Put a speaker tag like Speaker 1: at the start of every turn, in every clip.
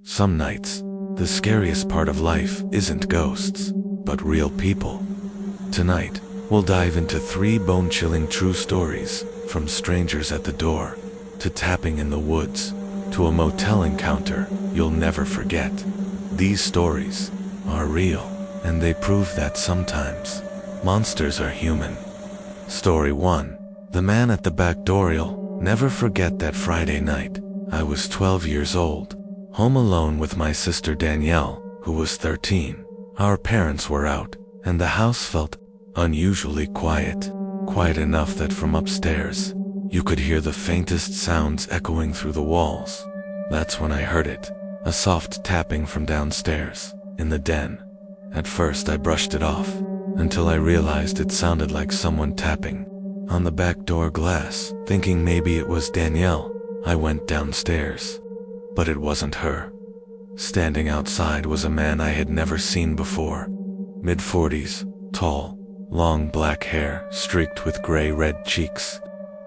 Speaker 1: Some nights, the scariest part of life isn't ghosts, but real people. Tonight, we'll dive into 3 bone-chilling true stories, from strangers at the door, to tapping in the woods, to a motel encounter you'll never forget. These stories are real, and they prove that sometimes monsters are human. Story 1. The man at the back door. You'll never forget that Friday night. I was 12 years old, home alone with my sister Danielle, who was 13. Our parents were out, and the house felt unusually quiet. Quiet enough that from upstairs, you could hear the faintest sounds echoing through the walls. That's when I heard it, a soft tapping from downstairs, in the den. At first I brushed it off, until I realized it sounded like someone tapping on the back door glass. Thinking maybe it was Danielle, I went downstairs. But it wasn't her. Standing outside was a man I had never seen before. Mid-40s, tall, long black hair streaked with gray-red cheeks.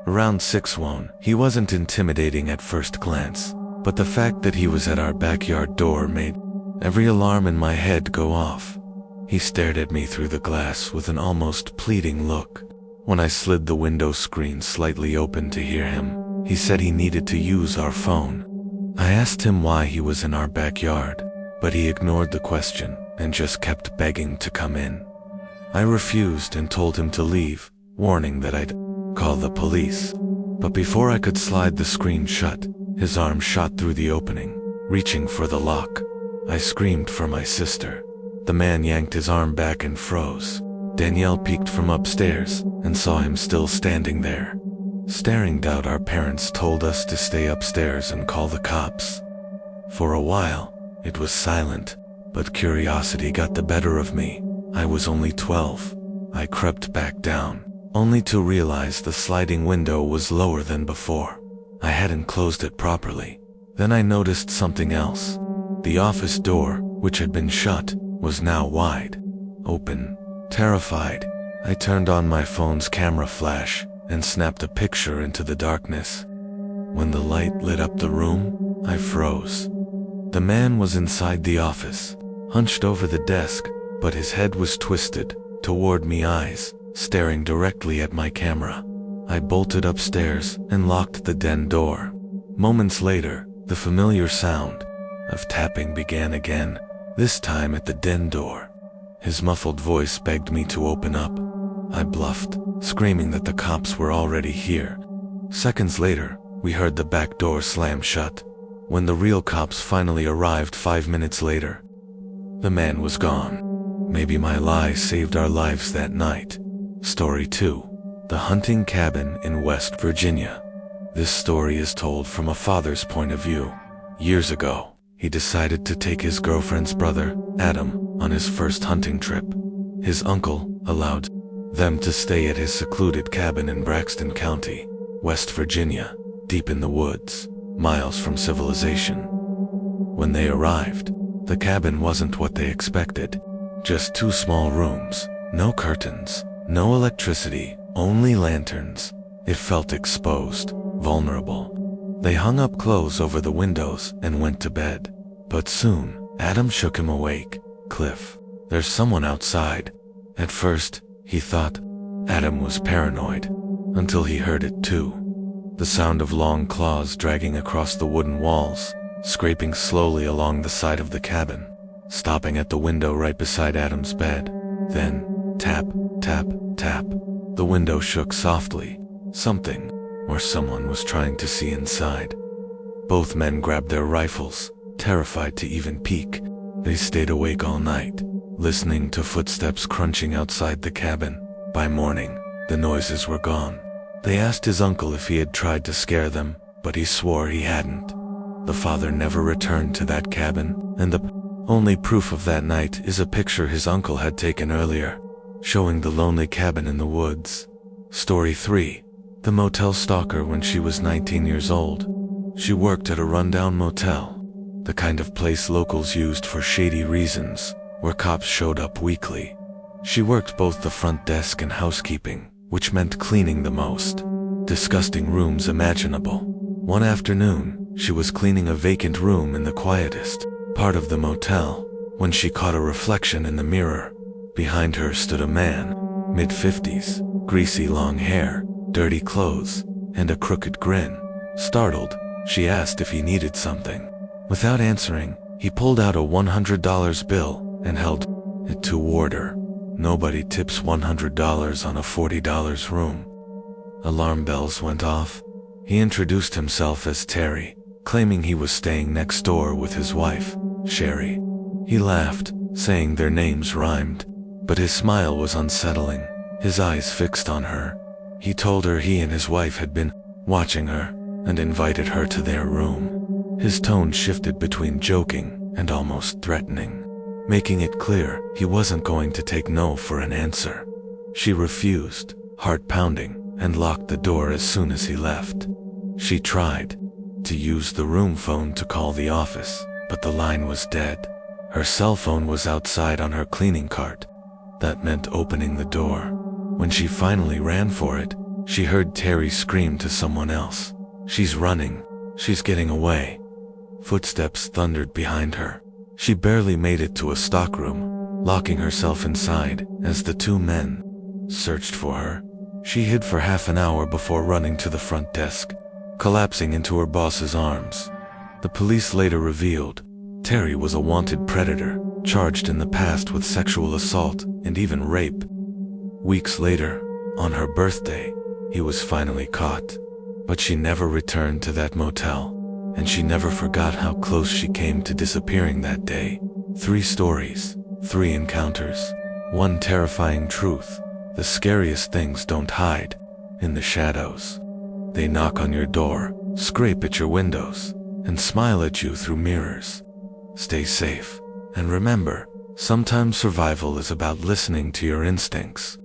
Speaker 1: Around 6'1", he wasn't intimidating at first glance, but the fact that he was at our backyard door made every alarm in my head go off. He stared at me through the glass with an almost pleading look. When I slid the window screen slightly open to hear him, he said he needed to use our phone. I asked him why he was in our backyard, but he ignored the question and just kept begging to come in. I refused and told him to leave, warning that I'd call the police. But before I could slide the screen shut, his arm shot through the opening, reaching for the lock. I screamed for my sister. The man yanked his arm back and froze. Danielle peeked from upstairs and saw him still standing there, staring out. Our parents told us to stay upstairs and call the cops. For a while, it was silent, but curiosity got the better of me. I was only 12. I crept back down, only to realize the sliding window was lower than before. I hadn't closed it properly. Then I noticed something else. The office door, which had been shut, was now wide open. Terrified, I turned on my phone's camera flash and snapped a picture into the darkness. When the light lit up the room, I froze. The man was inside the office, hunched over the desk, but his head was twisted toward me, eyes staring directly at my camera. I bolted upstairs and locked the den door. Moments later, the familiar sound of tapping began again, this time at the den door. His muffled voice begged me to open up. I bluffed, screaming that the cops were already here. Seconds later, we heard the back door slam shut. When the real cops finally arrived 5 minutes later, the man was gone. Maybe my lie saved our lives that night. Story 2. The hunting cabin in West Virginia. This story is told from a father's point of view. Years ago, he decided to take his girlfriend's brother, Adam, on his first hunting trip. His uncle allowed them to stay at his secluded cabin in Braxton County, West Virginia, deep in the woods, miles from civilization. When they arrived, the cabin wasn't what they expected. Just 2 small rooms, no curtains, no electricity, only lanterns. It felt exposed, vulnerable. They hung up clothes over the windows and went to bed. But soon, Adam shook him awake. "Cliff, there's someone outside." At first, he thought Adam was paranoid, until he heard it too. The sound of long claws dragging across the wooden walls, scraping slowly along the side of the cabin, stopping at the window right beside Adam's bed. Then, tap, tap, tap. The window shook softly. Something, or someone, was trying to see inside. Both men grabbed their rifles, terrified to even peek. They stayed awake all night, listening to footsteps crunching outside the cabin. By morning, the noises were gone. They asked his uncle if he had tried to scare them, but he swore he hadn't. The father never returned to that cabin, and the only proof of that night is a picture his uncle had taken earlier, showing the lonely cabin in the woods. Story 3. The motel stalker. When she was 19 years old, she worked at a rundown motel, the kind of place locals used for shady reasons, where cops showed up weekly. She worked both the front desk and housekeeping, which meant cleaning the most disgusting rooms imaginable. One afternoon, She was cleaning a vacant room in the quietest part of the motel when she caught a reflection in the mirror. Behind her stood a man, mid-50s, greasy long hair, dirty clothes, and a crooked grin. Startled, she asked if he needed something. Without answering, he pulled out a $100 bill and held it toward her. Nobody tips $100 on a $40 room. Alarm bells went off. He introduced himself as Terry, claiming he was staying next door with his wife, Sherry. He laughed, saying their names rhymed, but his smile was unsettling, his eyes fixed on her. He told her he and his wife had been watching her and invited her to their room. His tone shifted between joking and almost threatening, making it clear he wasn't going to take no for an answer. She refused, heart pounding, and locked the door as soon as he left. She tried to use the room phone to call the office, but the line was dead. Her cell phone was outside on her cleaning cart. That meant opening the door. When she finally ran for it, she heard Terry scream to someone else, "She's running. She's getting away." Footsteps thundered behind her. She barely made it to a stockroom, locking herself inside as the two men searched for her. She hid for half an hour before running to the front desk, collapsing into her boss's arms. The police later revealed Terry was a wanted predator, charged in the past with sexual assault and even rape. Weeks later, on her birthday, he was finally caught. But she never returned to that motel, and she never forgot how close she came to disappearing that day. 3 stories, 3 encounters, 1 terrifying truth. The scariest things don't hide in the shadows. They knock on your door, scrape at your windows, and smile at you through mirrors. Stay safe, and remember, sometimes survival is about listening to your instincts.